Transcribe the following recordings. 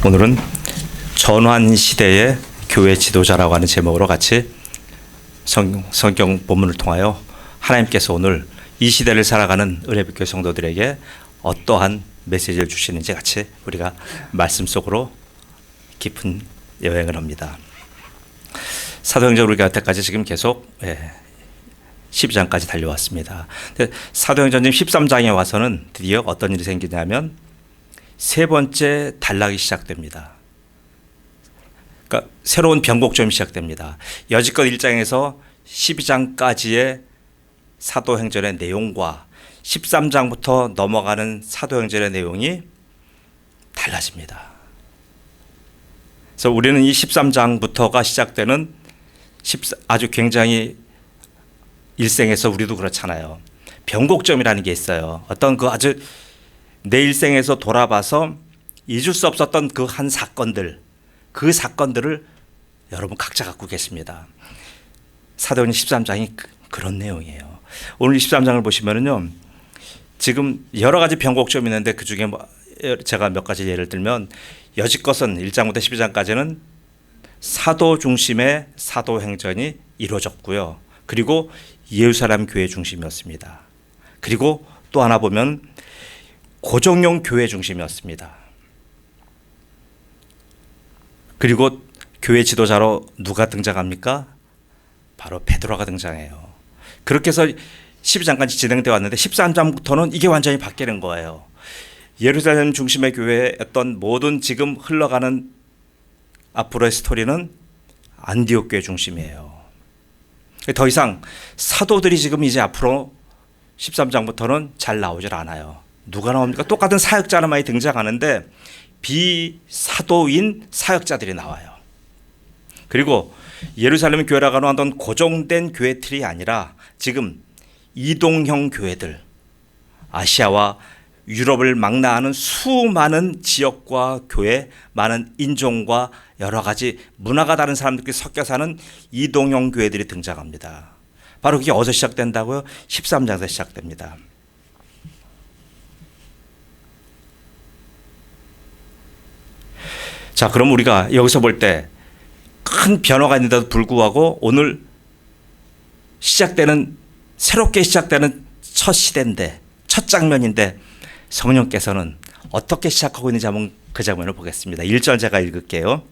오늘은 전환 시대의 교회 지도자라고 하는 제목으로 같이 성경 본문을 통하여 하나님께서 오늘 이 시대를 살아가는 은혜빛교회 성도들에게 어떠한 메시지를 주시는지 같이 우리가 말씀 속으로 깊은 여행을 합니다. 사도행전 우리가 여태까지 지금 계속 12장까지 달려왔습니다. 사도행전 13장에 와서는 드디어 어떤 일이 생기냐면 세 번째 단락이 시작됩니다. 그러니까 새로운 변곡점이 시작됩니다. 여지껏 1장에서 12장까지의 사도행전의 내용과 13장부터 넘어가는 사도행전의 내용이 달라집니다. 그래서 우리는 이 13장부터가 시작되는 아주 굉장히 일생에서 우리도 그렇잖아요. 변곡점이라는 게 있어요. 어떤 그 아주 내 일생에서 돌아봐서 잊을 수 없었던 그 한 사건들, 그 사건들을 여러분 각자 갖고 계십니다. 사도행전 13장이 그런 내용이에요. 오늘 13장을 보시면은요, 지금 여러 가지 변곡점이 있는데 그 중에 제가 몇 가지 예를 들면 여지껏은 1장부터 12장까지는 사도 중심의 사도행전이 이루어졌고요. 그리고 예루살렘 교회 중심이었습니다. 그리고 또 하나 보면 고정용 교회 중심이었습니다. 그리고 교회 지도자로 누가 등장합니까? 바로 베드로가 등장해요. 그렇게 해서 12장까지 진행되어 왔는데 13장부터는 이게 완전히 바뀌는 거예요. 예루살렘 중심의 교회였던 모든 지금 흘러가는 앞으로의 스토리는 안디옥 교회 중심이에요. 더 이상 사도들이 지금 이제 앞으로 13장부터는 잘 나오질 않아요. 누가 나옵니까? 똑같은 사역자는 많이 등장하는데 비사도인 사역자들이 나와요. 그리고 예루살렘 교회라고 하던 고정된 교회 틀이 아니라 지금 이동형 교회들, 아시아와 유럽을 망라하는 수많은 지역과 교회, 많은 인종과 여러 가지 문화가 다른 사람들끼리 섞여 사는 이동형 교회들이 등장합니다. 바로 그게 어디서 시작된다고요? 13장에서 시작됩니다. 자, 그럼 우리가 여기서 볼 때 큰 변화가 있는데도 불구하고 오늘 새롭게 시작되는 첫 시대인데, 첫 장면인데 성령께서는 어떻게 시작하고 있는지 한번 그 장면을 보겠습니다. 1절 제가 읽을게요.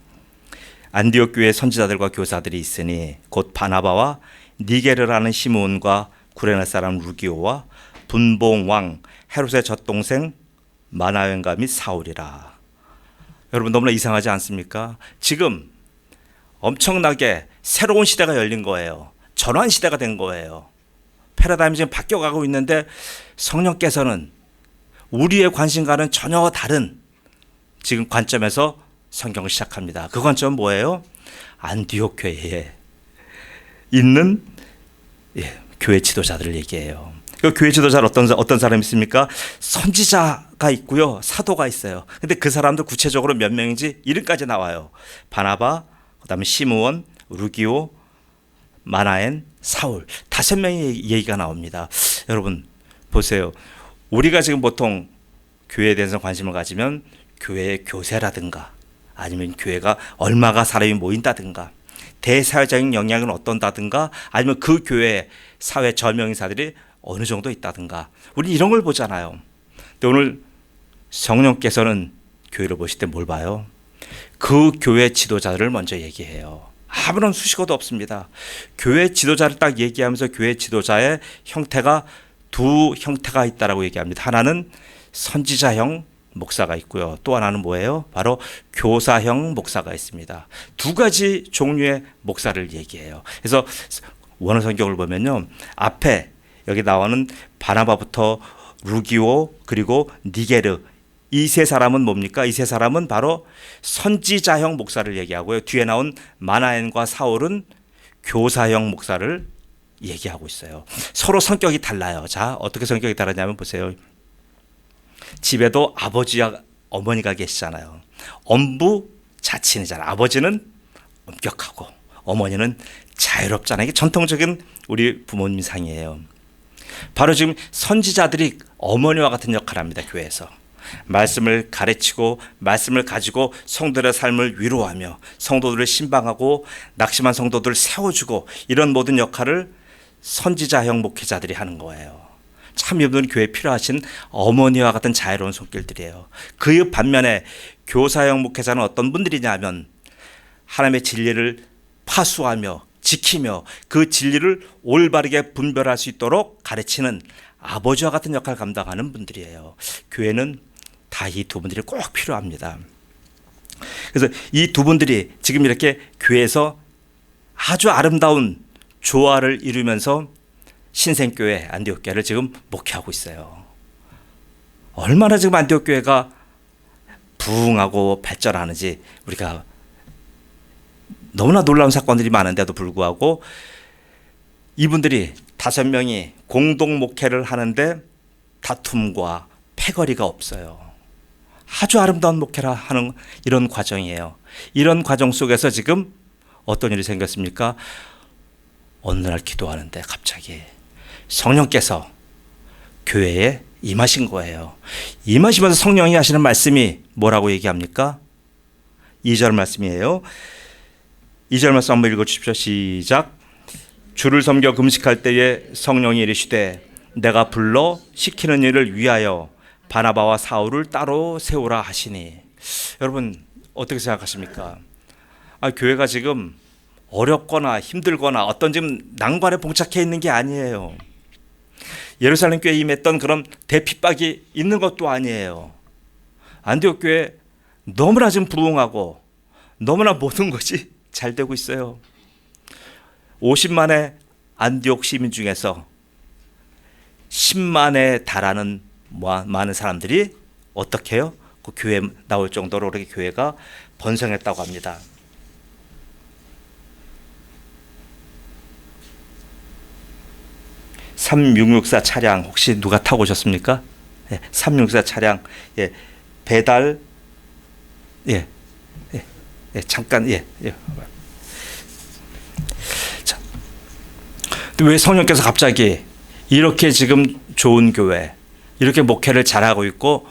안디옥 교회 선지자들과 교사들이 있으니 곧 바나바와 니게르라는 시므온과 구레네 사람 루기오와 분봉 왕 헤롯의 젖동생 마나엔가 및 사울이라. 여러분 너무나 이상하지 않습니까? 지금 엄청나게 새로운 시대가 열린 거예요. 전환 시대가 된 거예요. 패러다임이 지금 바뀌어가고 있는데 성령께서는 우리의 관심과는 전혀 다른 지금 관점에서 성경을 시작합니다. 그 관점은 뭐예요? 안디옥 교회에 있는 교회 지도자들을 얘기해요. 그 교회 지도자는 어떤 사람이 있습니까? 선지자가 있고요, 사도가 있어요. 근데 그 사람들 구체적으로 몇 명인지 이름까지 나와요. 바나바, 그다음에 시므온, 루기오, 마나엔, 사울, 5명의 얘기가 나옵니다. 여러분 보세요. 우리가 지금 보통 교회에 대해서 관심을 가지면 교회의 교세라든가 아니면 교회가 얼마가 사람이 모인다든가 대사회적인 영향은 어떤다든가 아니면 그 교회의 사회 저명인사들이 어느 정도 있다든가 우리 이런 걸 보잖아요. 근데 오늘 성령께서는 교회를 보실 때 뭘 봐요? 그 교회 지도자를 먼저 얘기해요. 아무런 수식어도 없습니다. 교회 지도자를 딱 얘기하면서 교회 지도자의 형태가 두 형태가 있다라고 얘기합니다. 하나는 선지자형 목사가 있고요. 또 하나는 뭐예요? 바로 교사형 목사가 있습니다. 두 가지 종류의 목사를 얘기해요. 그래서 원어 성경을 보면요, 앞에 여기 나오는 바나바부터 루기오 그리고 니게르, 이 세 사람은 뭡니까? 이 세 사람은 바로 선지자형 목사를 얘기하고요. 뒤에 나온 마나엔과 사울은 교사형 목사를 얘기하고 있어요. 서로 성격이 달라요. 자, 어떻게 성격이 다르냐면 보세요. 집에도 아버지와 어머니가 계시잖아요. 엄부 자친이잖아요. 아버지는 엄격하고 어머니는 자유롭잖아요. 이게 전통적인 우리 부모님 상이에요. 바로 지금 선지자들이 어머니와 같은 역할을 합니다. 교회에서. 말씀을 가르치고 말씀을 가지고 성도들의 삶을 위로하며 성도들을 신방하고 낙심한 성도들을 세워주고 이런 모든 역할을 선지자형 목회자들이 하는 거예요. 참 이분들은 교회에 필요하신 어머니와 같은 자애로운 손길들이에요. 그 반면에 교사형 목회자는 어떤 분들이냐 하면 하나님의 진리를 파수하며 지키며 그 진리를 올바르게 분별할 수 있도록 가르치는 아버지와 같은 역할을 감당하는 분들이에요. 교회는 다 이 두 분들이 꼭 필요합니다. 그래서 이 두 분들이 지금 이렇게 교회에서 아주 아름다운 조화를 이루면서 신생교회 안디옥교회를 지금 목회하고 있어요. 얼마나 지금 안디옥교회가 부흥하고 발전하는지 우리가 너무나 놀라운 사건들이 많은데도 불구하고 이분들이 5명이 공동 목회를 하는데 다툼과 패거리가 없어요. 아주 아름다운 목회를 하는 이런 과정이에요. 이런 과정 속에서 지금 어떤 일이 생겼습니까? 어느 날 기도하는데 갑자기 성령께서 교회에 임하신 거예요. 임하시면서 성령이 하시는 말씀이 뭐라고 얘기합니까? 2절 말씀이에요. 2절 말씀 한번 읽어주십시오. 시작. 주를 섬겨 금식할 때에 성령이 이르시되 내가 불러 시키는 일을 위하여 바나바와 사울을 따로 세우라 하시니. 여러분 어떻게 생각하십니까? 교회가 지금 어렵거나 힘들거나 어떤 지금 난관에 봉착해 있는 게 아니에요. 예루살렘 교회에 임했던 그런 대핍박이 있는 것도 아니에요. 안디옥 교회 너무나 지금 부흥하고 너무나 모든 것이 잘 되고 있어요. 50만의 안디옥 시민 중에서 10만에 달하는 많은 사람들이 어떻게 해요? 그 교회에 나올 정도로 그렇게 교회가 번성했다고 합니다. (3664) 차량 혹시 누가 타고 오셨습니까? 예, 364 차량 배달 잠깐 자, 왜 성령께서 갑자기 이렇게 지금 좋은 교회 이렇게 목회를 잘하고 있고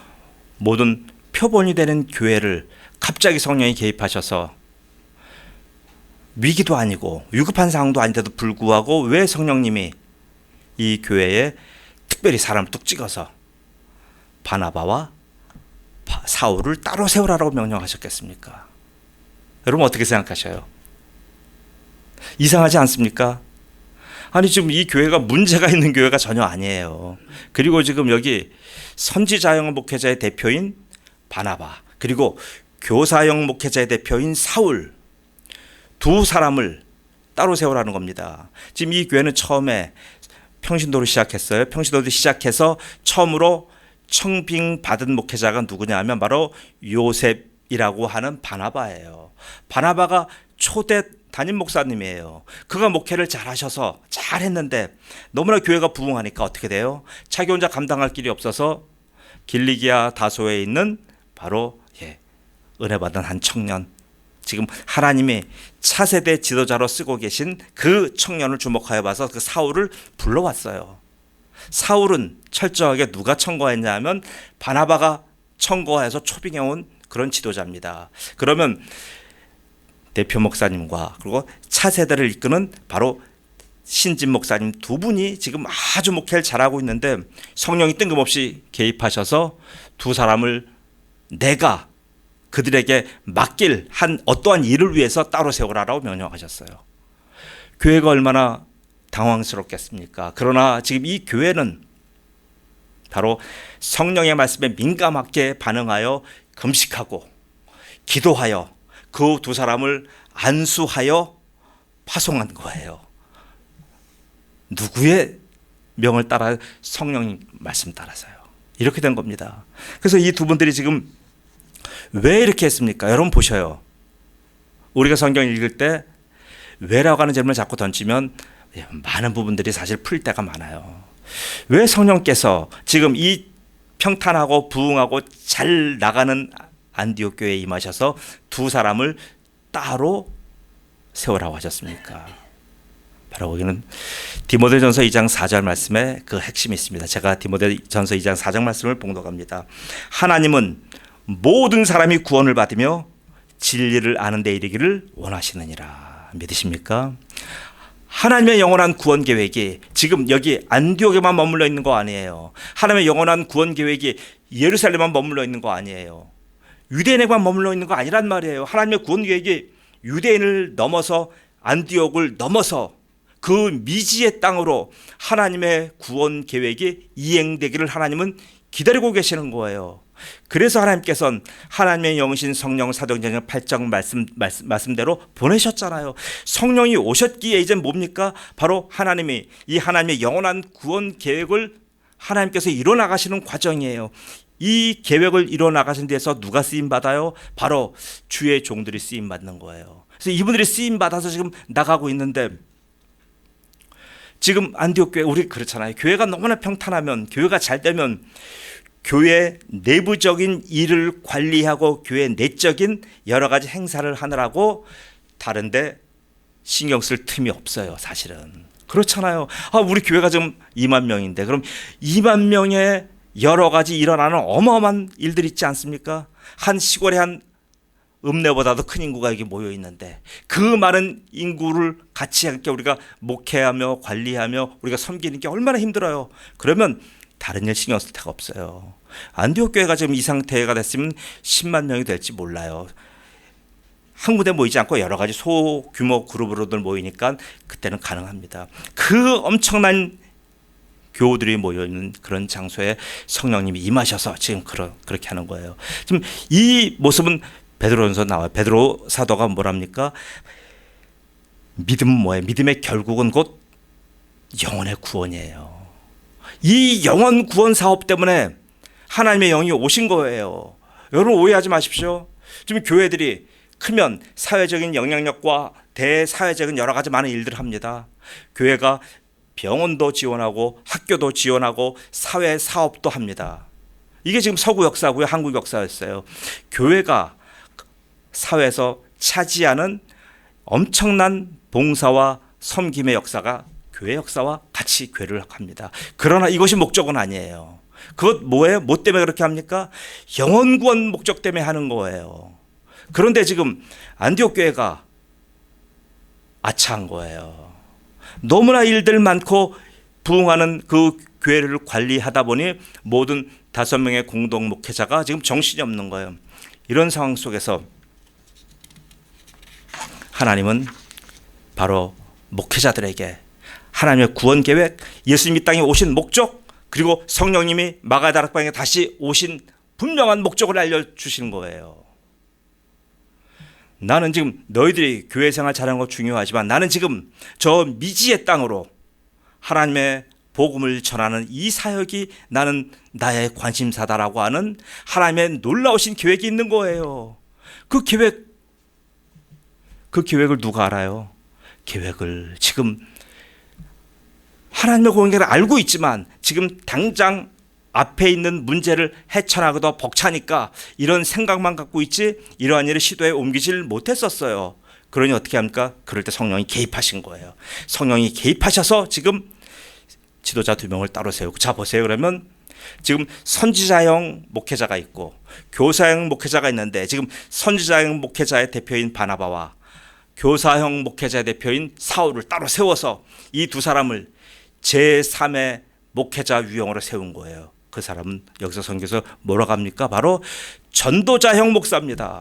모든 표본이 되는 교회를 갑자기 성령이 개입하셔서 위기도 아니고 위급한 상황도 아닌데도 불구하고 왜 성령님이 이 교회에 특별히 사람을 뚝 찍어서 바나바와 사울을 따로 세우라고 명령하셨겠습니까? 여러분 어떻게 생각하셔요? 이상하지 않습니까? 아니 지금 이 교회가 문제가 있는 교회가 전혀 아니에요. 그리고 지금 여기 선지자형 목회자의 대표인 바나바 그리고 교사형 목회자의 대표인 사울 두 사람을 따로 세우라는 겁니다. 지금 이 교회는 처음에 평신도로 시작했어요. 평신도로 시작해서 처음으로 청빙 받은 목회자가 누구냐 하면 바로 요셉이라고 하는 바나바예요. 바나바가 초대 담임 목사님이에요. 그가 목회를 잘하셔서 잘했는데 너무나 교회가 부흥하니까 어떻게 돼요? 자기 혼자 감당할 길이 없어서 길리기아 다소에 있는 바로 은혜 받은 한 청년 지금 하나님이 차세대 지도자로 쓰고 계신 그 청년을 주목하여 봐서 그 사울을 불러왔어요. 사울은 철저하게 누가 청거했냐 하면 바나바가 청거해서 초빙해온 그런 지도자입니다. 그러면 대표 목사님과 그리고 차세대를 이끄는 바로 신진 목사님 두 분이 지금 아주 목회를 잘하고 있는데 성령이 뜬금없이 개입하셔서 두 사람을 내가 그들에게 맡길 한 어떠한 일을 위해서 따로 세우라라고 명령하셨어요. 교회가 얼마나 당황스럽겠습니까? 그러나 지금 이 교회는 바로 성령의 말씀에 민감하게 반응하여 금식하고 기도하여 그 두 사람을 안수하여 파송한 거예요. 누구의 명을 따라? 성령 말씀 따라서요. 이렇게 된 겁니다. 그래서 이 두 분들이 지금 왜 이렇게 했습니까? 여러분 보셔요. 우리가 성경 읽을 때 왜라고 하는 질문을 자꾸 던지면 많은 부분들이 사실 풀 때가 많아요. 왜 성령께서 지금 이 평탄하고 부흥하고 잘 나가는 안디옥 교회에 임하셔서 두 사람을 따로 세우라고 하셨습니까? 바로 거기는 디모데전서 2장 4절 말씀에 그 핵심이 있습니다. 제가 디모데전서 2장 4절 말씀을 봉독합니다. 하나님은 모든 사람이 구원을 받으며 진리를 아는 데 이르기를 원하시느니라. 믿으십니까? 하나님의 영원한 구원 계획이 지금 여기 안디옥에만 머물러 있는 거 아니에요. 하나님의 영원한 구원 계획이 예루살렘만 머물러 있는 거 아니에요. 유대인에만 머물러 있는 거 아니란 말이에요. 하나님의 구원 계획이 유대인을 넘어서 안디옥을 넘어서 그 미지의 땅으로 하나님의 구원 계획이 이행되기를 하나님은 기다리고 계시는 거예요. 그래서 하나님께서는 하나님의 영신 성령 사도행전 8장 말씀대로 보내셨잖아요. 성령이 오셨기에 이제 뭡니까? 바로 하나님이 이 하나님의 영원한 구원 계획을 하나님께서 이뤄나가시는 과정이에요. 이 계획을 이뤄나가신 데서 누가 쓰임받아요? 바로 주의 종들이 쓰임받는 거예요. 그래서 이분들이 쓰임받아서 지금 나가고 있는데 지금 안디옥 교회 우리 그렇잖아요. 교회가 너무나 평탄하면 교회가 잘 되면 교회 내부적인 일을 관리하고 교회 내적인 여러 가지 행사를 하느라고 다른데 신경 쓸 틈이 없어요. 사실은 그렇잖아요. 우리 교회가 지금 2만 명인데 그럼 2만 명의 여러 가지 일어나는 어마어마한 일들이 있지 않습니까? 한 시골에 한 읍내보다도 큰 인구가 여기 모여 있는데 그 많은 인구를 같이 함께 우리가 목회하며 관리하며 우리가 섬기는 게 얼마나 힘들어요. 그러면 다른 일 신경 쓸 데가 없어요. 안디옥 교회가 지금 이 상태가 됐으면 10만 명이 될지 몰라요. 한 군데 모이지 않고 여러 가지 소규모 그룹으로들 모이니까 그때는 가능합니다. 그 엄청난 교우들이 모여있는 그런 장소에 성령님이 임하셔서 지금 그렇게 하는 거예요. 지금 이 모습은 베드로전서 나와요. 베드로 사도가 뭐랍니까? 믿음은 뭐예요? 믿음의 결국은 곧 영혼의 구원이에요. 이 영혼 구원 사업 때문에 하나님의 영이 오신 거예요. 여러분 오해하지 마십시오. 지금 교회들이 크면 사회적인 영향력과 대사회적인 여러 가지 많은 일들을 합니다. 교회가 병원도 지원하고 학교도 지원하고 사회 사업도 합니다. 이게 지금 서구 역사고요. 한국 역사였어요. 교회가 사회에서 차지하는 엄청난 봉사와 섬김의 역사가 교회 역사와 같이 괴를 합니다. 그러나 이것이 목적은 아니에요. 그것 뭐예요? 뭐 때문에 그렇게 합니까? 영혼 구원 목적 때문에 하는 거예요. 그런데 지금 안디옥 교회가 아차한 거예요. 너무나 일들 많고 부흥하는 그 교회를 관리하다 보니 모든 5명의 공동 목회자가 지금 정신이 없는 거예요. 이런 상황 속에서 하나님은 바로 목회자들에게 하나님의 구원 계획, 예수님이 땅에 오신 목적, 그리고 성령님이 마가다락방에 다시 오신 분명한 목적을 알려주시는 거예요. 나는 지금 너희들이 교회 생활 잘하는 거 중요하지만 나는 지금 저 미지의 땅으로 하나님의 복음을 전하는 이 사역이 나는 나의 관심사다라고 하는 하나님의 놀라우신 계획이 있는 거예요. 그 계획을 누가 알아요? 계획을 지금 하나님의 공약을 알고 있지만 지금 당장 앞에 있는 문제를 헤쳐나가도 벅차니까 이런 생각만 갖고 있지 이러한 일을 시도에 옮기질 못했었어요. 그러니 어떻게 합니까? 그럴 때 성령이 개입하신 거예요. 성령이 개입하셔서 지금 지도자 2명을 따로 세우고 자 보세요. 그러면 지금 선지자형 목회자가 있고 교사형 목회자가 있는데 지금 선지자형 목회자의 대표인 바나바와 교사형 목회자의 대표인 사울을 따로 세워서 이 두 사람을 제3의 목회자 유형으로 세운 거예요. 그 사람은 여기서 성경에서 뭐라고 합니까? 바로 전도자형 목사입니다.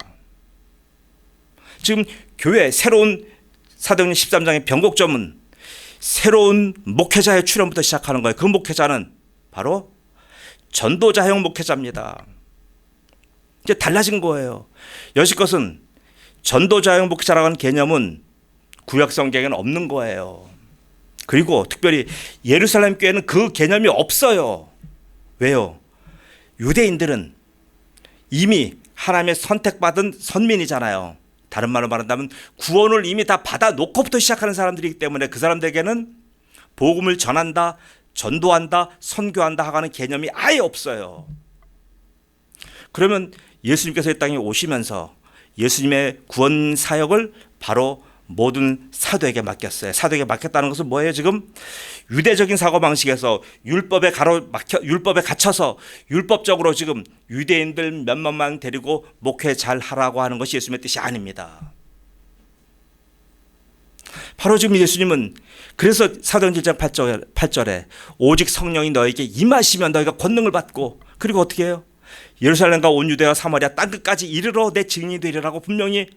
지금 교회 새로운 사도행전 13장의 변곡점은 새로운 목회자의 출현부터 시작하는 거예요. 그 목회자는 바로 전도자형 목회자입니다. 이제 달라진 거예요. 여지껏은 전도자형 목회자라는 개념은 구약 성경에는 없는 거예요. 그리고 특별히 예루살렘 교회는 그 개념이 없어요. 왜요? 유대인들은 이미 하나님의 선택받은 선민이잖아요. 다른 말로 말한다면 구원을 이미 다 받아놓고부터 시작하는 사람들이기 때문에 그 사람들에게는 복음을 전한다, 전도한다, 선교한다 하는 개념이 아예 없어요. 그러면 예수님께서 이 땅에 오시면서 예수님의 구원 사역을 바로 모든 사도에게 맡겼어요. 사도에게 맡겼다는 것은 뭐예요? 지금 유대적인 사고방식에서 율법에 갇혀서 율법적으로 지금 유대인들 몇몇만 데리고 목회 잘 하라고 하는 것이 예수님의 뜻이 아닙니다. 바로 지금 예수님은 그래서 사도행전 1장 8절에 오직 성령이 너에게 임하시면 너희가 권능을 받고, 그리고 어떻게 해요? 예루살렘과 온 유대와 사마리아 땅끝까지 이르러 내 증인이 되리라고 분명히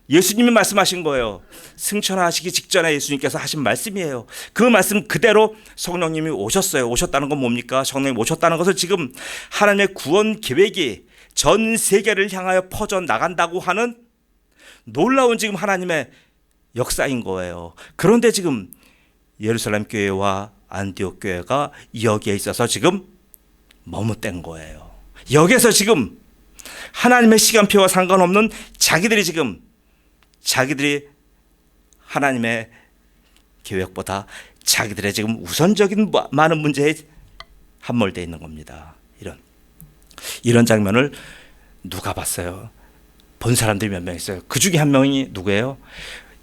예수님이 말씀하신 거예요. 승천하시기 직전에 예수님께서 하신 말씀이에요. 그 말씀 그대로 성령님이 오셨어요. 오셨다는 건 뭡니까? 성령님이 오셨다는 것은 지금 하나님의 구원 계획이 전 세계를 향하여 퍼져 나간다고 하는 놀라운 지금 하나님의 역사인 거예요. 그런데 지금 예루살렘 교회와 안디옥 교회가 여기에 있어서 지금 머뭇댄 거예요. 여기에서 지금 하나님의 시간표와 상관없는 자기들이 하나님의 계획보다 자기들의 지금 우선적인 많은 문제에 함몰되어 있는 겁니다. 이런 장면을 누가 봤어요? 본 사람들이 몇 명 있어요. 그 중에 한 명이 누구예요?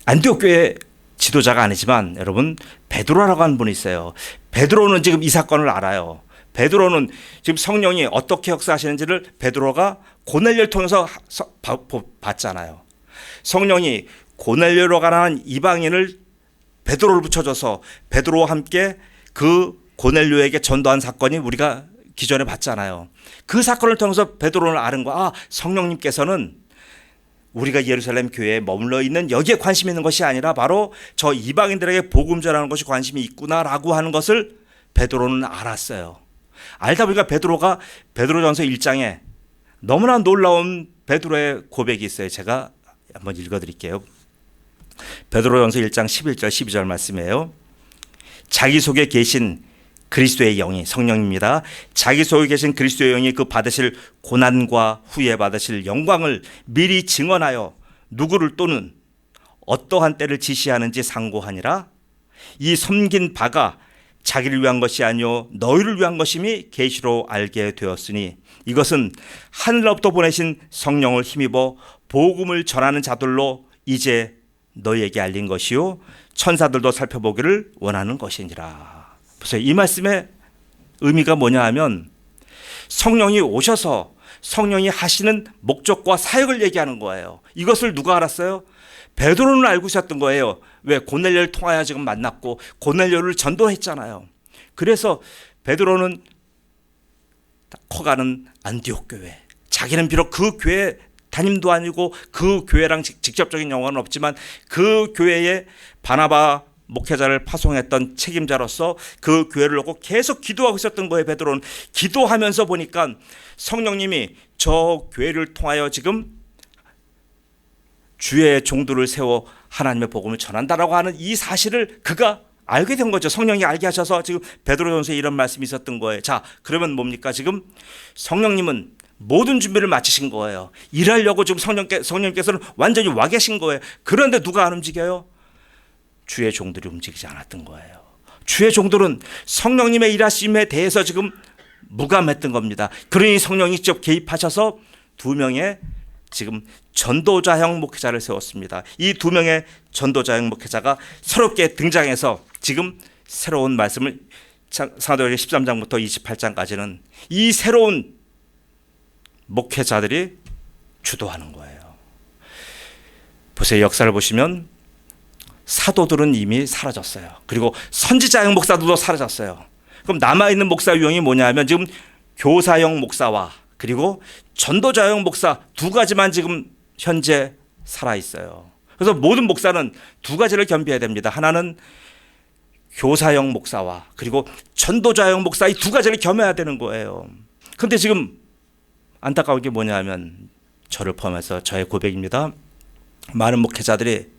안디옥 교회 지도자가 아니지만 여러분, 베드로라고 하는 분이 있어요. 베드로는 지금 이 사건을 알아요. 베드로는 지금 성령이 어떻게 역사하시는지를 베드로가 고넬료를 통해서 봤잖아요. 성령이 고넬료로 가는 이방인을 베드로를 붙여줘서 베드로와 함께 그 고넬료에게 전도한 사건이 우리가 기존에 봤잖아요. 그 사건을 통해서 베드로는 아는 거야. 성령님께서는 우리가 예루살렘 교회에 머물러 있는 여기에 관심이 있는 것이 아니라 바로 저 이방인들에게 복음 전하는 것이 관심이 있구나라고 하는 것을 베드로는 알았어요. 알다 보니까 베드로가 베드로전서 1장에 너무나 놀라운 베드로의 고백이 있어요. 제가 한번 읽어드릴게요. 베드로전서 1장 11절 12절 말씀이에요. 자기 속에 계신 그리스도의 영이, 성령입니다. 자기 속에 계신 그리스도의 영이 그 받으실 고난과 후에 받으실 영광을 미리 증언하여 누구를 또는 어떠한 때를 지시하는지 상고하니라. 이 섬긴 바가 자기를 위한 것이 아니요 너희를 위한 것임이 계시로 알게 되었으니 이것은 하늘로부터 보내신 성령을 힘입어 복음을 전하는 자들로 이제 너희에게 알린 것이요 천사들도 살펴보기를 원하는 것이니라. 보세요. 이 말씀의 의미가 뭐냐 하면 성령이 오셔서 성령이 하시는 목적과 사역을 얘기하는 거예요. 이것을 누가 알았어요? 베드로는 알고 있었던 거예요. 왜? 고넬료를 통하여 지금 만났고 고넬료를 전도했잖아요. 그래서 베드로는 커가는 안디옥 교회, 자기는 비록 그 교회 담임도 아니고 그 교회랑 직접적인 연관은 없지만 그 교회에 바나바 목회자를 파송했던 책임자로서 그 교회를 놓고 계속 기도하고 있었던 거예요. 베드로는 기도하면서 보니까 성령님이 저 교회를 통하여 지금 주의 종들을 세워 하나님의 복음을 전한다라고 하는 이 사실을 그가 알게 된 거죠. 성령이 알게 하셔서 지금 베드로전서에 이런 말씀이 있었던 거예요. 자, 그러면 뭡니까? 지금 성령님은 모든 준비를 마치신 거예요. 일하려고 지금 성령님께서는 완전히 와 계신 거예요. 그런데 누가 안 움직여요? 주의 종들이 움직이지 않았던 거예요. 주의 종들은 성령님의 일하심에 대해서 지금 무감했던 겁니다. 그러니 성령이 직접 개입하셔서 2명의 지금 전도자형 목회자를 세웠습니다. 이 2명의 전도자형 목회자가 새롭게 등장해서 지금 새로운 말씀을 사도행전 13장부터 28장까지는 이 새로운 목회자들이 주도하는 거예요. 보세요. 역사를 보시면 사도들은 이미 사라졌어요. 그리고 선지자형 목사들도 사라졌어요. 그럼 남아있는 목사 유형이 뭐냐 하면 지금 교사형 목사와 그리고 전도자형 목사 2가지만 지금 현재 살아있어요. 그래서 모든 목사는 2가지를 겸비해야 됩니다. 하나는 교사형 목사와 그리고 전도자형 목사 이 2가지를 겸해야 되는 거예요. 그런데 지금 안타까운 게 뭐냐 하면 저를 포함해서 저의 고백입니다. 많은 목회자들이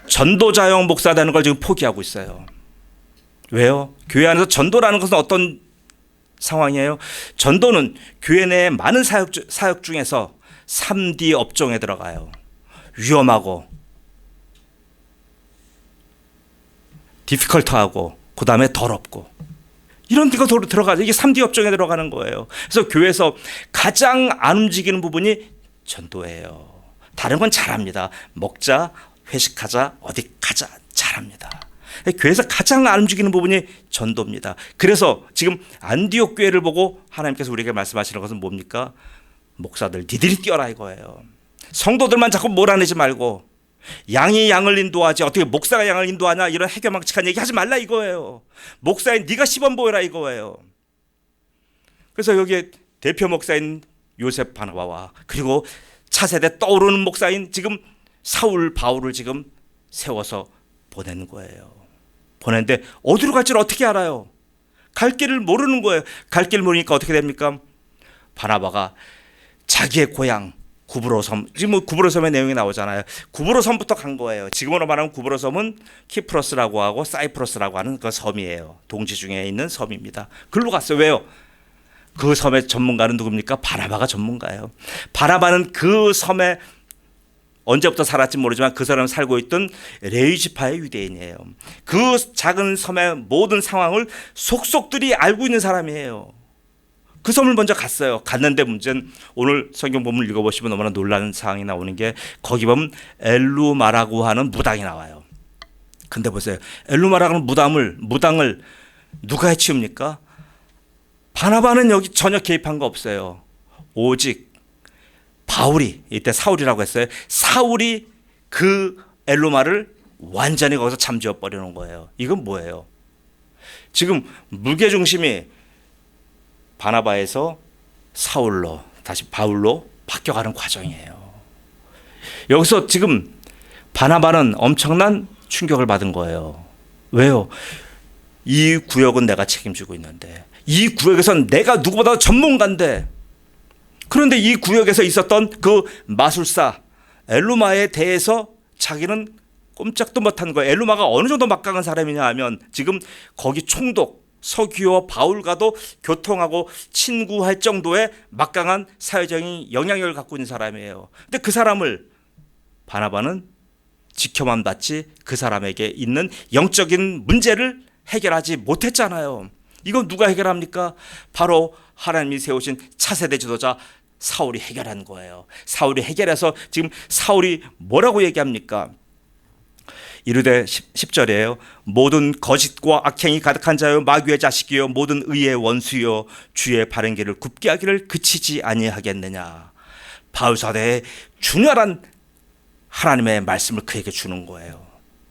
전도자형 목사 되는 걸 지금 포기하고 있어요. 왜요? 교회 안에서 전도라는 것은 어떤 상황이에요? 전도는 교회 내의 많은 사역 중에서 3D 업종에 들어가요. 위험하고 디피컬트하고 그 다음에 더럽고 이런 데가 들어가죠. 이게 3D 업종에 들어가는 거예요. 그래서 교회에서 가장 안 움직이는 부분이 전도예요. 다른 건 잘합니다. 목자, 회식하자, 어디 가자, 잘합니다. 교회에서 가장 안 움직이는 부분이 전도입니다. 그래서 지금 안디옥 교회를 보고 하나님께서 우리에게 말씀하시는 것은 뭡니까? 목사들 니들이 뛰어라 이거예요. 성도들만 자꾸 몰아내지 말고 양이 양을 인도하지 어떻게 목사가 양을 인도하냐, 이런 해괴망측한 얘기 하지 말라 이거예요. 목사인 네가 시범 보여라 이거예요. 그래서 여기에 대표 목사인 요셉 바나바와 그리고 차세대 떠오르는 목사인 지금 사울 바울을 지금 세워서 보내는 거예요. 보냈는데 어디로 갈지를 어떻게 알아요? 갈 길을 모르는 거예요. 갈 길 모르니까 어떻게 됩니까? 바나바가 자기의 고향 구브로섬, 지금 뭐 구브로섬의 내용이 나오잖아요. 구브로섬부터 간 거예요. 지금으로 말하면 구브로섬은 키프로스라고 하고 사이프러스라고 하는 그 섬이에요. 동지 중에 있는 섬입니다. 글로 갔어요. 왜요? 그 섬의 전문가는 누굽니까? 바나바가 전문가예요. 바나바는 그 섬에 언제부터 살았지 모르지만 그 사람 살고 있던 레위 지파의 유대인이에요. 그 작은 섬의 모든 상황을 속속들이 알고 있는 사람이에요. 그 섬을 먼저 갔어요. 갔는데 문제는 오늘 성경 본문을 읽어보시면 너무나 놀라는 상황이 나오는 게 거기 보면 엘루마라고 하는 무당이 나와요. 근데 보세요. 엘루마라고 하는 무당을 누가 해치웁니까? 바나바는 여기 전혀 개입한 거 없어요. 오직 바울이, 이때 사울이라고 했어요. 사울이 그 엘루마를 완전히 거기서 잠재워 버리는 거예요. 이건 뭐예요? 지금 무게중심이 바나바에서 사울로 다시 바울로 바뀌어가는 과정이에요. 여기서 지금 바나바는 엄청난 충격을 받은 거예요. 왜요? 이 구역은 내가 책임지고 있는데, 이 구역에선 내가 누구보다 전문가인데, 그런데 이 구역에서 있었던 그 마술사 엘루마에 대해서 자기는 꼼짝도 못한 거예요. 엘루마가 어느 정도 막강한 사람이냐 하면 지금 거기 총독 서기오 바울과도 교통하고 친구할 정도의 막강한 사회적인 영향력을 갖고 있는 사람이에요. 근데 그 사람을 바나바는 지켜만 봤지 그 사람에게 있는 영적인 문제를 해결하지 못했잖아요. 이건 누가 해결합니까? 바로 하나님이 세우신 차세대 지도자 사울이 해결한 거예요. 사울이 해결해서 지금 사울이 뭐라고 얘기합니까? 이르되 10절이에요. 모든 거짓과 악행이 가득한 자요 마귀의 자식이요 모든 의의 원수요 주의 바른 길을 굽게 하기를 그치지 아니하겠느냐. 바울 사대의 중요한 하나님의 말씀을 그에게 주는 거예요.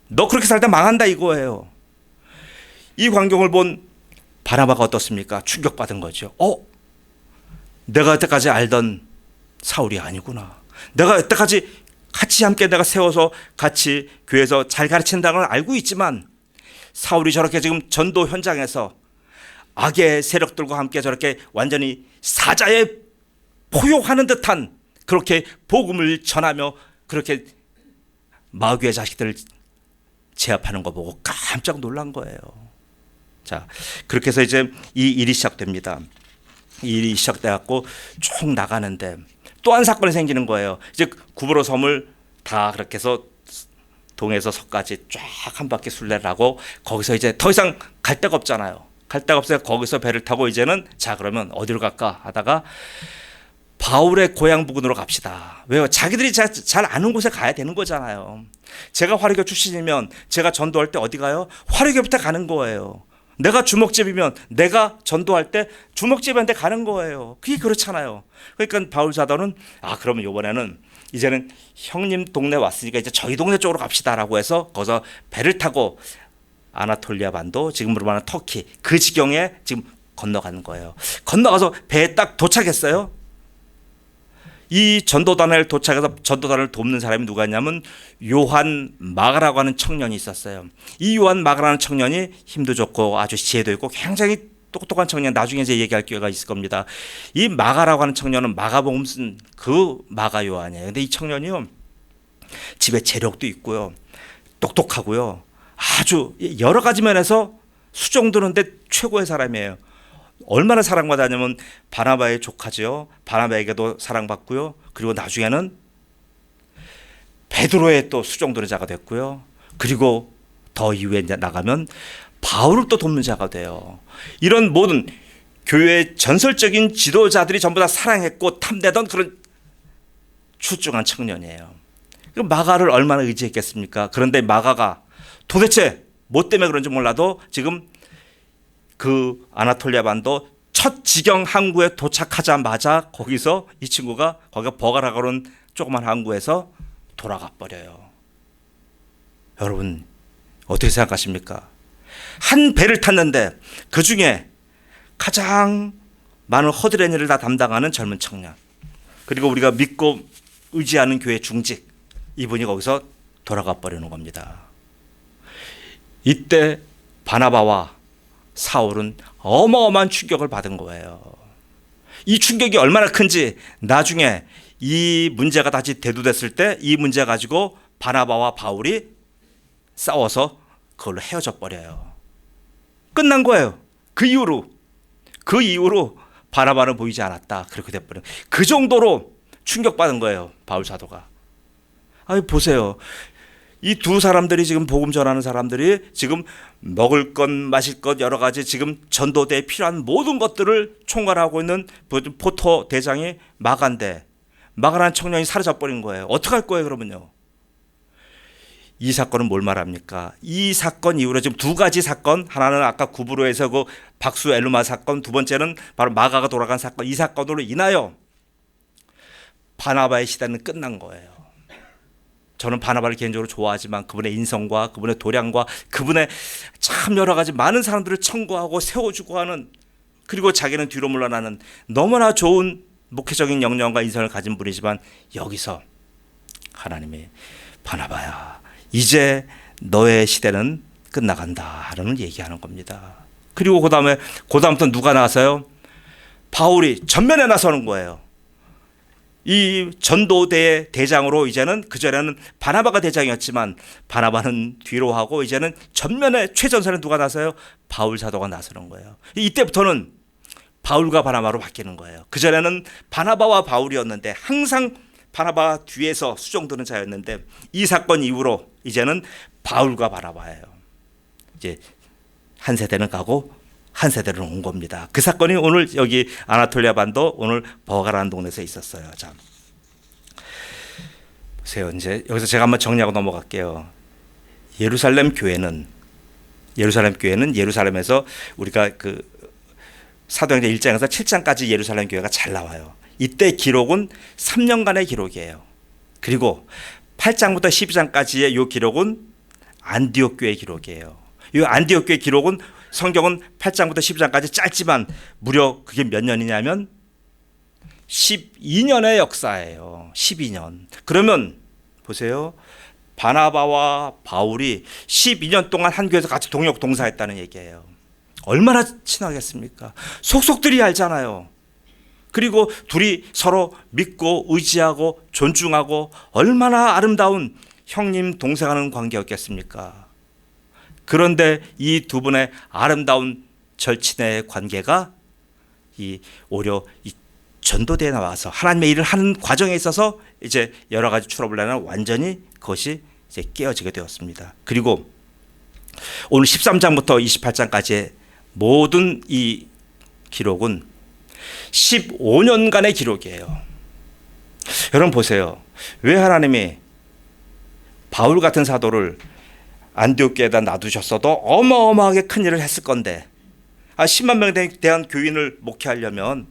너 그렇게 살다 망한다 이거예요. 이 광경을 본 바나바가 어떻습니까? 충격받은 거죠. 내가 여태까지 알던 사울이 아니구나. 내가 여태까지 같이 함께 내가 세워서 같이 교회에서 잘 가르친다는 걸 알고 있지만 사울이 저렇게 지금 전도 현장에서 악의 세력들과 함께 저렇게 완전히 사자에 포효하는 듯한 그렇게 복음을 전하며 그렇게 마귀의 자식들을 제압하는 거 보고 깜짝 놀란 거예요. 자, 그렇게 해서 이제 이 일이 시작됩니다. 이 일이 시작돼 갖고 쭉 나가는데 또 한 사건이 생기는 거예요. 이제 구브로 섬을 다 그렇게 해서 동에서 서까지 쫙 한 바퀴 순례를 하고 거기서 이제 더 이상 갈 데가 없잖아요. 갈 데가 없어요. 거기서 배를 타고 이제는 자 그러면 어디로 갈까 하다가 바울의 고향 부근으로 갑시다. 왜요? 자기들이 잘 아는 곳에 가야 되는 거잖아요. 제가 화려교 출신이면 제가 전도할 때 어디 가요? 화려교부터 가는 거예요. 내가 주먹집이면 내가 전도할 때 주먹집한테 가는 거예요. 그게 그렇잖아요. 그러니까 바울 사도는 그러면 이번에는 이제는 형님 동네 왔으니까 이제 저희 동네 쪽으로 갑시다라고 해서 거기서 배를 타고 아나톨리아 반도 지금으로 말하는 터키 그 지경에 지금 건너가는 거예요. 건너가서 배에 딱 도착했어요. 이 전도단을 도착해서 전도단을 돕는 사람이 누가 있냐면 요한 마가라고 하는 청년이 있었어요. 이 요한 마가라는 청년이 힘도 좋고 아주 지혜도 있고 굉장히 똑똑한 청년, 나중에 이제 얘기할 기회가 있을 겁니다. 이 마가라고 하는 청년은 마가복음 쓴 그 마가 요한이에요. 근데 이 청년이요 집에 재력도 있고요 똑똑하고요 아주 여러 가지 면에서 수종드는데 최고의 사람이에요. 얼마나 사랑받았냐면 바나바의 조카죠. 바나바에게도 사랑받고요. 그리고 나중에는 베드로의 또 수종드는 자가 됐고요. 그리고 더 이후에 이제 나가면 바울을 또 돕는 자가 돼요. 이런 모든 교회의 전설적인 지도자들이 전부 다 사랑했고 탐내던 그런 출중한 청년이에요. 마가를 얼마나 의지했겠습니까? 그런데 마가가 도대체 뭐 때문에 그런지 몰라도 지금 그 아나톨리아 반도 첫 지경 항구에 도착하자마자 거기서 이 친구가 거기가 버가라고 하는 조그만 항구에서 돌아가 버려요. 여러분 어떻게 생각하십니까? 한 배를 탔는데 그 중에 가장 많은 허드렛 일을 다 담당하는 젊은 청년, 그리고 우리가 믿고 의지하는 교회 중직, 이분이 거기서 돌아가 버리는 겁니다. 이때 바나바와 사울은 어마어마한 충격을 받은 거예요. 이 충격이 얼마나 큰지 나중에 이 문제가 다시 대두됐을 때 이 문제 가지고 바나바와 바울이 싸워서 그걸로 헤어져 버려요. 끝난 거예요. 그 이후로 바나바는 보이지 않았다. 그렇게 돼버려요. 그 정도로 충격받은 거예요, 바울 사도가. 아니 보세요. 이 두 사람들이 지금 복음 전하는 사람들이 지금 먹을 것 마실 것 여러 가지 지금 전도대에 필요한 모든 것들을 총괄하고 있는 포토 대장이 마가인데, 마가라는 청년이 사라져 버린 거예요. 어떡할 거예요 그러면요? 이 사건은 뭘 말합니까? 이 사건 이후로 지금 두 가지 사건, 하나는 아까 구브로에서 그 박수 엘루마 사건, 두 번째는 바로 마가가 돌아간 사건, 이 사건으로 인하여 바나바의 시대는 끝난 거예요. 저는 바나바를 개인적으로 좋아하지만 그분의 인성과 그분의 도량과 그분의 참 여러 가지 많은 사람들을 청구하고 세워주고 하는, 그리고 자기는 뒤로 물러나는 너무나 좋은 목회적인 역량과 인성을 가진 분이지만, 여기서 하나님이 바나바야 이제 너의 시대는 끝나간다라는 얘기하는 겁니다. 그리고 그다음부터 누가 나서요? 바울이 전면에 나서는 거예요. 이 전도대의 대장으로, 이제는 그전에는 바나바가 대장이었지만 바나바는 뒤로 하고 이제는 전면에 최전선에 누가 나서요? 바울 사도가 나서는 거예요. 이때부터는 바울과 바나바로 바뀌는 거예요. 그전에는 바나바와 바울이었는데 항상 바나바 뒤에서 수종드는 자였는데, 이 사건 이후로 이제는 바울과 바나바예요. 이제 한 세대는 가고 한 세대는 온 겁니다. 그 사건이 오늘 여기 아나톨리아 반도 오늘 버가라는 동네에서 있었어요. 자, 보세요. 이제 여기서 제가 한번 정리하고 넘어갈게요. 예루살렘 교회는 예루살렘에서 우리가 그 사도행전 1장에서 7장까지 예루살렘 교회가 잘 나와요. 이때 기록은 3년간의 기록이에요. 그리고 8장부터 12장까지의 이 기록은 안디옥 교회 기록이에요. 이 안디옥 교회 기록은 성경은 8장부터 12장까지 짧지만 무려 그게 몇 년이냐면 12년의 역사예요. 12년. 그러면 보세요. 바나바와 바울이 12년 동안 한 교회에서 같이 동역 동사했다는 얘기예요. 얼마나 친하겠습니까? 속속들이 알잖아요. 그리고 둘이 서로 믿고 의지하고 존중하고 얼마나 아름다운 형님 동생하는 관계였겠습니까? 그런데 이 두 분의 아름다운 절친의 관계가 오히려 이 전도대에 나와서 하나님의 일을 하는 과정에 있어서 이제 여러 가지 트러블 내는 완전히 그것이 이제 깨어지게 되었습니다. 그리고 오늘 13장부터 28장까지의 모든 이 기록은 15년간의 기록이에요. 여러분 보세요. 왜 하나님이 바울 같은 사도를 안디옥교에다 놔두셨어도 어마어마하게 큰 일을 했을 건데, 10만 명에 대한 교인을 목회하려면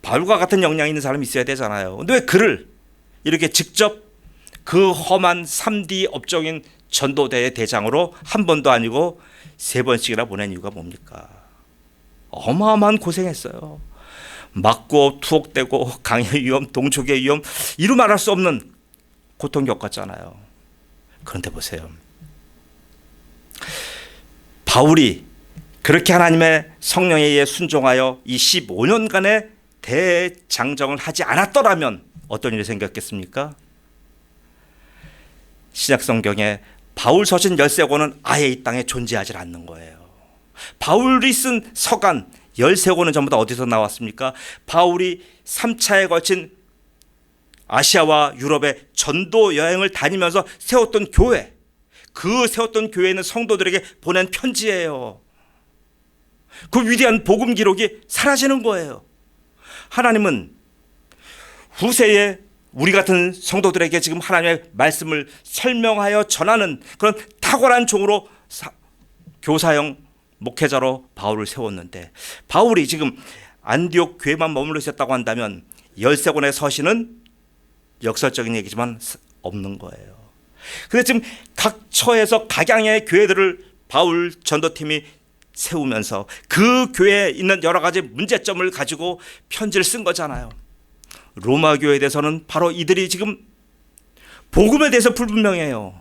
바울과 같은 역량이 있는 사람이 있어야 되잖아요. 근데 왜 그를 이렇게 직접 그 험한 3D 업적인 전도대의 대장으로 한 번도 아니고 3번씩이나 보낸 이유가 뭡니까? 어마어마한 고생했어요. 맞고 투옥되고 강의 위험, 동족의 위험, 이루 말할 수 없는 고통 겪었잖아요. 그런데 보세요. 바울이 그렇게 하나님의 성령에 의해 순종하여 이 15년간의 대장정을 하지 않았더라면 어떤 일이 생겼겠습니까? 신약성경에 바울 서신 13권은 아예 이 땅에 존재하지 않는 거예요. 바울이 쓴 서간 13권은 전부 다 어디서 나왔습니까? 바울이 3차에 걸친 아시아와 유럽의 전도 여행을 다니면서 세웠던 교회, 그 세웠던 교회에 있는 성도들에게 보낸 편지예요. 그 위대한 복음 기록이 사라지는 거예요. 하나님은 후세에 우리 같은 성도들에게 지금 하나님의 말씀을 설명하여 전하는 그런 탁월한 종으로 교사형 목회자로 바울을 세웠는데, 바울이 지금 안디옥 교회만 머물러 있었다고 한다면 13권의 서신은 역설적인 얘기지만 없는 거예요. 그래서 지금 각 처에서 각양의 교회들을 바울 전도팀이 세우면서 그 교회에 있는 여러 가지 문제점을 가지고 편지를 쓴 거잖아요. 로마 교회에 대해서는 바로 이들이 지금 복음에 대해서 불분명해요.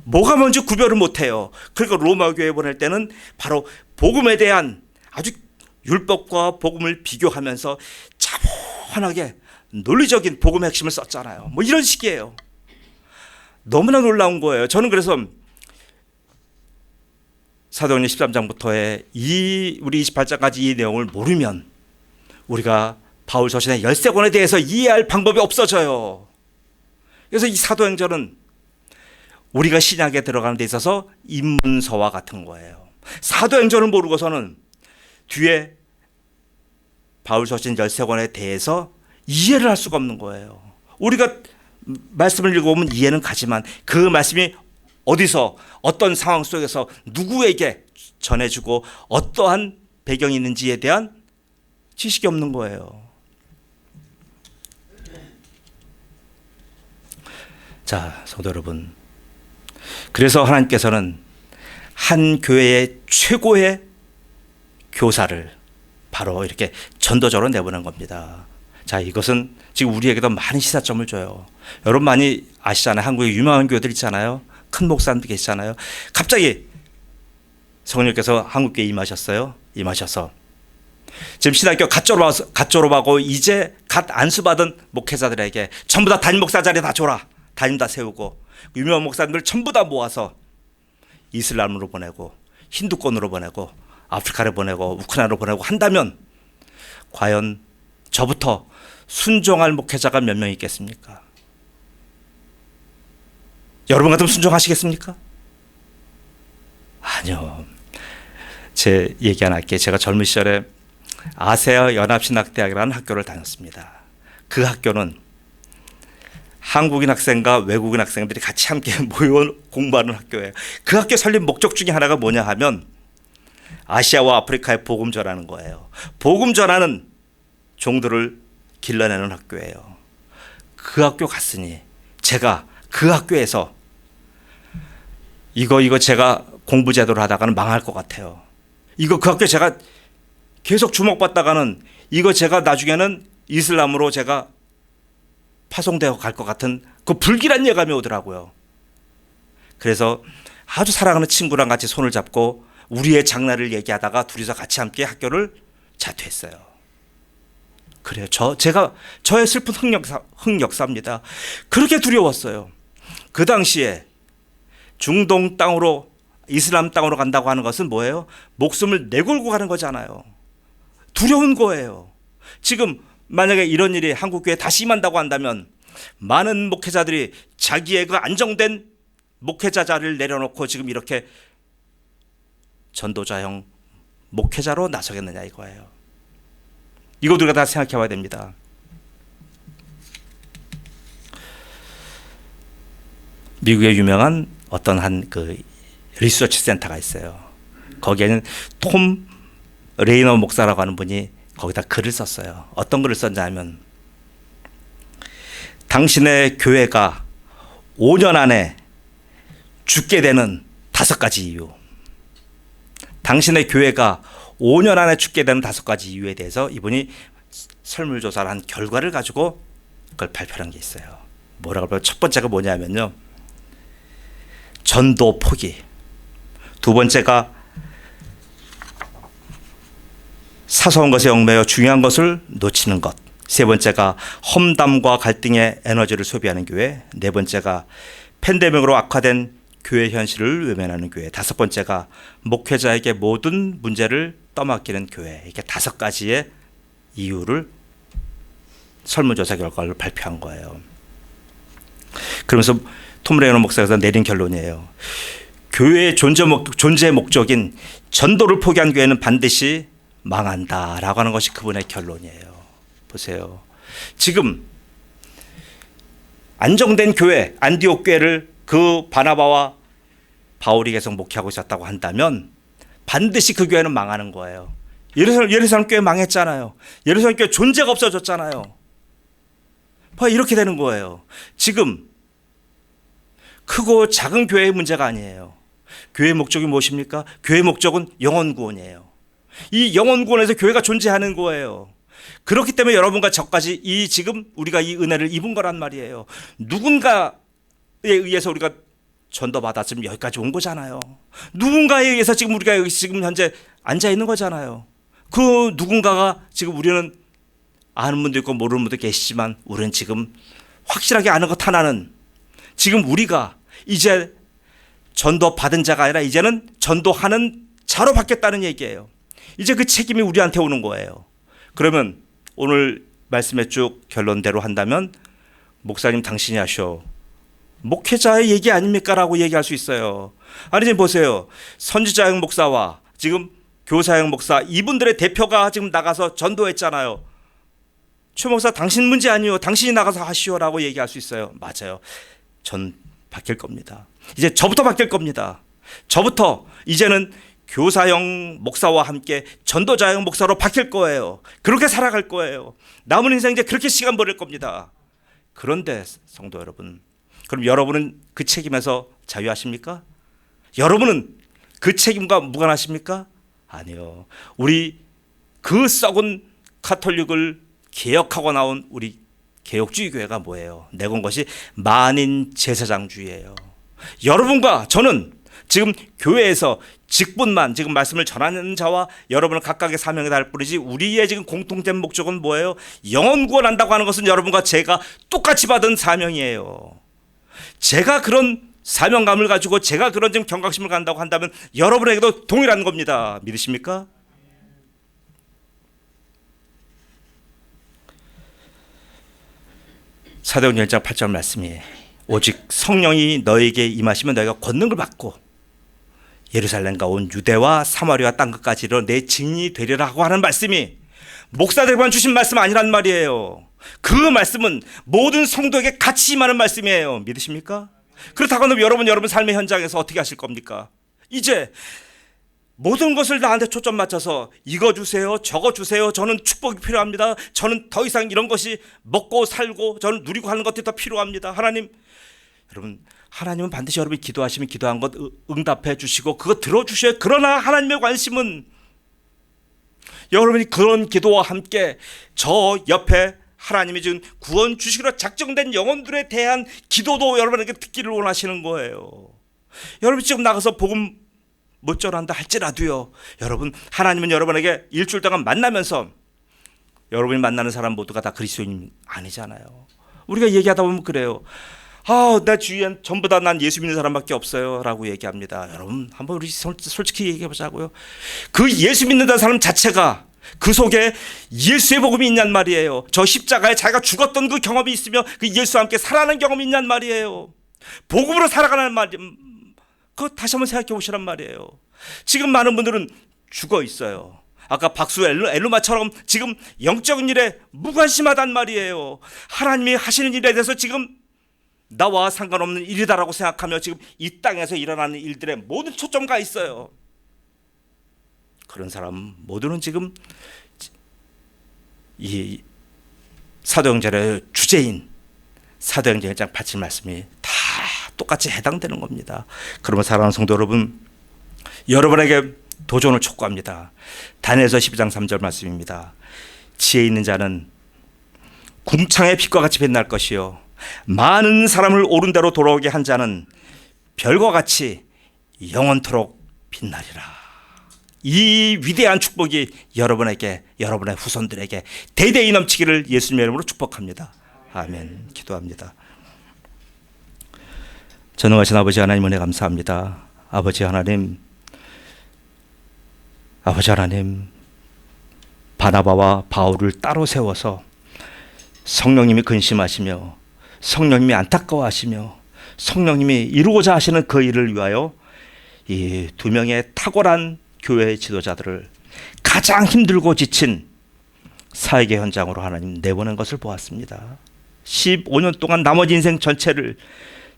뭐가 뭔지 구별을 못해요. 그러니까 로마 교회에 보낼 때는 바로 복음에 대한 아주 율법과 복음을 비교하면서 차분하게 논리적인 복음의 핵심을 썼잖아요. 뭐 이런 식이에요. 너무나 놀라운 거예요. 저는 그래서 사도행전 13장부터의 우리 28장까지 이 내용을 모르면 우리가 바울 서신의 13권에 대해서 이해할 방법이 없어져요. 그래서 이 사도행전은 우리가 신약에 들어가는 데 있어서 입문서와 같은 거예요. 사도행전을 모르고서는 뒤에 바울 서신 13권에 대해서 이해를 할 수가 없는 거예요. 우리가 말씀을 읽어보면 이해는 가지만 그 말씀이 어디서 어떤 상황 속에서 누구에게 전해주고 어떠한 배경이 있는지에 대한 지식이 없는 거예요. 자, 성도 여러분, 그래서 하나님께서는 한 교회의 최고의 교사를 바로 이렇게 전도자로 내보낸 겁니다. 자, 이것은 지금 우리에게도 많은 시사점을 줘요. 여러분 많이 아시잖아요. 한국에 유명한 교회들 있잖아요. 큰 목사님들 계시잖아요. 갑자기 성령께서 한국교회에 임하셔서 지금 신학교 갓 졸업하고 이제 갓 안수받은 목회자들에게 전부 다 담임 목사 자리 다 줘라. 담임 다 세우고 유명한 목사님들 전부 다 모아서 이슬람으로 보내고 힌두권으로 보내고 아프리카로 보내고 우크라이나로 보내고 한다면 과연 저부터 순종할 목회자가 몇 명 있겠습니까? 여러분 같으면 순종하시겠습니까? 아니요. 제 얘기 하나 할게요. 제가 젊은 시절에 아세아 연합신학대학이라는 학교를 다녔습니다. 그 학교는 한국인 학생과 외국인 학생들이 같이 함께 모여 공부하는 학교예요. 그 학교 설립 목적 중에 하나가 뭐냐 하면 아시아와 아프리카에 복음 전하는 거예요. 복음 전하는 종들을 길러내는 학교예요. 그 학교 갔으니 제가 그 학교에서 이거 제가 공부 제대로 하다가는 망할 것 같아요. 그 학교 제가 계속 주목받다가는 이거 제가 나중에는 이슬람으로 제가 파송되어 갈 것 같은 그 불길한 예감이 오더라고요. 그래서 아주 사랑하는 친구랑 같이 손을 잡고 우리의 장래를 얘기하다가 둘이서 같이 함께 학교를 자퇴했어요. 그래요. 저의 슬픈 흑역사입니다. 그렇게 두려웠어요. 그 당시에 중동 땅으로 이슬람 땅으로 간다고 하는 것은 뭐예요? 목숨을 내걸고 가는 거잖아요. 두려운 거예요. 지금 만약에 이런 일이 한국교회에 다시 임한다고 한다면 많은 목회자들이 자기의 그 안정된 목회자 자리를 내려놓고 지금 이렇게 전도자형 목회자로 나서겠느냐 이거예요. 이거 우리가 다 생각해 봐야 됩니다. 미국에 유명한 어떤 한 그 리서치 센터가 있어요. 거기에는 톰 레이너 목사라고 하는 분이 거기다 글을 썼어요. 어떤 글을 썼냐면 당신의 교회가 5년 안에 죽게 되는 5가지 이유. 당신의 교회가 5년 안에 죽게 되는 5가지 이유에 대해서 이분이 설문조사를 한 결과를 가지고 그걸 발표한 게 있어요. 뭐라고 하면 첫 번째가 뭐냐면요. 전도 포기. 두 번째가 사소한 것에 얽매여 중요한 것을 놓치는 것. 세 번째가 험담과 갈등의 에너지를 소비하는 교회. 네 번째가 팬데믹으로 악화된 교회 현실을 외면하는 교회. 다섯 번째가 목회자에게 모든 문제를 떠맡기는 교회. 이렇게 5가지의 이유를 설문조사 결과를 발표한 거예요. 그러면서 톰 레이너 목사가 내린 결론이에요. 교회의 존재 목적인 전도를 포기한 교회는 반드시 망한다라고 하는 것이 그분의 결론이에요. 보세요. 지금 안정된 교회 안디옥 교회를 그 바나바와 바울이 계속 목회하고 있었다고 한다면 반드시 그 교회는 망하는 거예요. 예루살렘 교회 망했잖아요. 예루살렘 교회 존재가 없어졌잖아요. 이렇게 되는 거예요. 지금 크고 작은 교회의 문제가 아니에요. 교회의 목적이 무엇입니까? 교회의 목적은 영혼 구원이에요. 이 영혼 구원에서 교회가 존재하는 거예요. 그렇기 때문에 여러분과 저까지 지금 우리가 이 은혜를 입은 거란 말이에요. 누군가에 의해서 우리가 전도받았으면 여기까지 온 거잖아요. 누군가에 의해서 지금 우리가 여기 지금 현재 앉아 있는 거잖아요. 그 누군가가 지금 우리는 아는 분도 있고 모르는 분도 계시지만 우리는 지금 확실하게 아는 것 하나는 지금 우리가 이제 전도받은 자가 아니라 이제는 전도하는 자로 바뀌었다는 얘기예요. 이제 그 책임이 우리한테 오는 거예요. 그러면 오늘 말씀의 쭉 결론대로 한다면 목사님 당신이 하셔. 목회자의 얘기 아닙니까? 라고 얘기할 수 있어요. 아니 지금 보세요. 선지자형 목사와 지금 교사형 목사 이분들의 대표가 지금 나가서 전도했잖아요. 최 목사 당신 문제 아니요. 당신이 나가서 하시오라고 얘기할 수 있어요. 맞아요. 전 바뀔 겁니다. 이제 저부터 바뀔 겁니다. 저부터 이제는 교사형 목사와 함께 전도자형 목사로 바뀔 거예요. 그렇게 살아갈 거예요. 남은 인생 이제 그렇게 시간 보낼 겁니다. 그런데 성도 여러분, 그럼 여러분은 그 책임에서 자유하십니까? 여러분은 그 책임과 무관하십니까? 아니요. 우리 그 썩은 가톨릭을 개혁하고 나온 우리 개혁주의 교회가 뭐예요? 내건 것이 만인 제사장주의예요. 여러분과 저는 지금 교회에서 직분만 지금 말씀을 전하는 자와 여러분은 각각의 사명에 달 뿐이지 우리의 지금 공통된 목적은 뭐예요? 영혼 구원한다고 하는 것은 여러분과 제가 똑같이 받은 사명이에요. 제가 그런 사명감을 가지고 제가 그런 지금 경각심을 갖는다고 한다면 여러분에게도 동일한 겁니다. 믿으십니까? 사도행전 1장 8절 말씀이 오직 성령이 너에게 임하시면 너희가 권능을 받고 예루살렘과 온 유대와 사마리아 땅 끝까지 이르러 내 증인이 되리라고 하는 말씀이 목사들만 주신 말씀 아니란 말이에요. 그 말씀은 모든 성도에게 같이 임하는 말씀이에요. 믿으십니까? 그렇다고 하면 여러분 삶의 현장에서 어떻게 하실 겁니까? 이제 모든 것을 나한테 초점 맞춰서 이거 주세요, 저거 주세요. 저는 축복이 필요합니다. 저는 더 이상 이런 것이 먹고 살고 저는 누리고 하는 것들이 더 필요합니다. 하나님, 여러분 하나님은 반드시 여러분이 기도하시면 기도한 것 응답해 주시고 그거 들어주셔요. 그러나 하나님의 관심은 여러분이 그런 기도와 함께 저 옆에 하나님이 지금 구원 주시기로 작정된 영혼들에 대한 기도도 여러분에게 듣기를 원하시는 거예요. 여러분 지금 나가서 복음 못 전한다 할지라도요. 여러분 하나님은 여러분에게 일주일 동안 만나면서 여러분이 만나는 사람 모두가 다 그리스도인 아니잖아요. 우리가 얘기하다 보면 그래요. 내 주위엔 전부 다 난 예수 믿는 사람밖에 없어요 라고 얘기합니다. 여러분 한번 우리 솔직히 얘기해 보자고요. 그 예수 믿는다는 사람 자체가 그 속에 예수의 복음이 있냔 말이에요. 저 십자가에 자기가 죽었던 그 경험이 있으며 그 예수와 함께 살아가는 경험이 있냔 말이에요. 복음으로 살아가는 말이 그거 다시 한번 생각해 보시란 말이에요. 지금 많은 분들은 죽어 있어요. 아까 박수 엘루마처럼 지금 영적인 일에 무관심하단 말이에요. 하나님이 하시는 일에 대해서 지금 나와 상관없는 일이다라고 생각하며 지금 이 땅에서 일어나는 일들에 모든 초점가 있어요. 그런 사람 모두는 지금 이 사도행전의 주제인 사도행전 1장 8절 말씀이 다 똑같이 해당되는 겁니다. 그러면 사랑하는 성도 여러분, 여러분에게 도전을 촉구합니다. 다니엘서 12장 3절 말씀입니다. 지혜 있는 자는 궁창의 빛과 같이 빛날 것이요 많은 사람을 옳은 대로 돌아오게 한 자는 별과 같이 영원토록 빛나리라. 이 위대한 축복이 여러분에게 여러분의 후손들에게 대대히 넘치기를 예수님의 이름으로 축복합니다. 아멘. 기도합니다. 전능하신 아버지 하나님 은혜 감사합니다. 아버지 하나님 바나바와 바울을 따로 세워서 성령님이 근심하시며 성령님이 안타까워하시며 성령님이 이루고자 하시는 그 일을 위하여 이 두 명의 탁월한 교회 지도자들을 가장 힘들고 지친 사역의 현장으로 하나님 내보낸 것을 보았습니다. 15년 동안 나머지 인생 전체를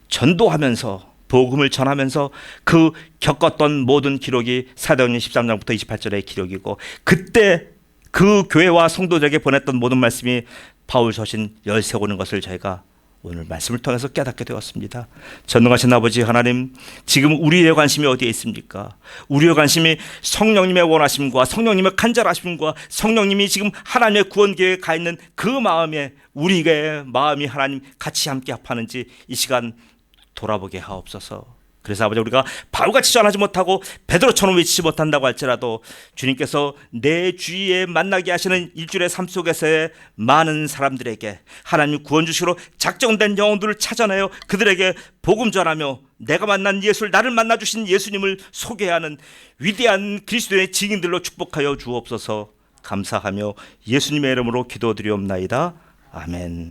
전도하면서 복음을 전하면서 그 겪었던 모든 기록이 사도행전 13장부터 28절의 기록이고, 그때 그 교회와 성도들에게 보냈던 모든 말씀이 바울 서신 열쇠 오는 것을 저희가 오늘 말씀을 통해서 깨닫게 되었습니다. 전능하신 아버지 하나님, 지금 우리의 관심이 어디에 있습니까? 우리의 관심이 성령님의 원하심과 성령님의 간절하심과 성령님이 지금 하나님의 구원계획에 가 있는 그 마음에 우리의 마음이 하나님 같이 함께 합하는지 이 시간 돌아보게 하옵소서. 그래서 아버지, 우리가 바울같이 전하지 못하고 베드로처럼 외치지 못한다고 할지라도 주님께서 내 주위에 만나게 하시는 일주일의 삶 속에서의 많은 사람들에게 하나님 구원 주시로 작정된 영혼들을 찾아내어 그들에게 복음 전하며 내가 만난 예수를, 나를 만나주신 예수님을 소개하는 위대한 그리스도의 증인들로 축복하여 주옵소서. 감사하며 예수님의 이름으로 기도드리옵나이다. 아멘.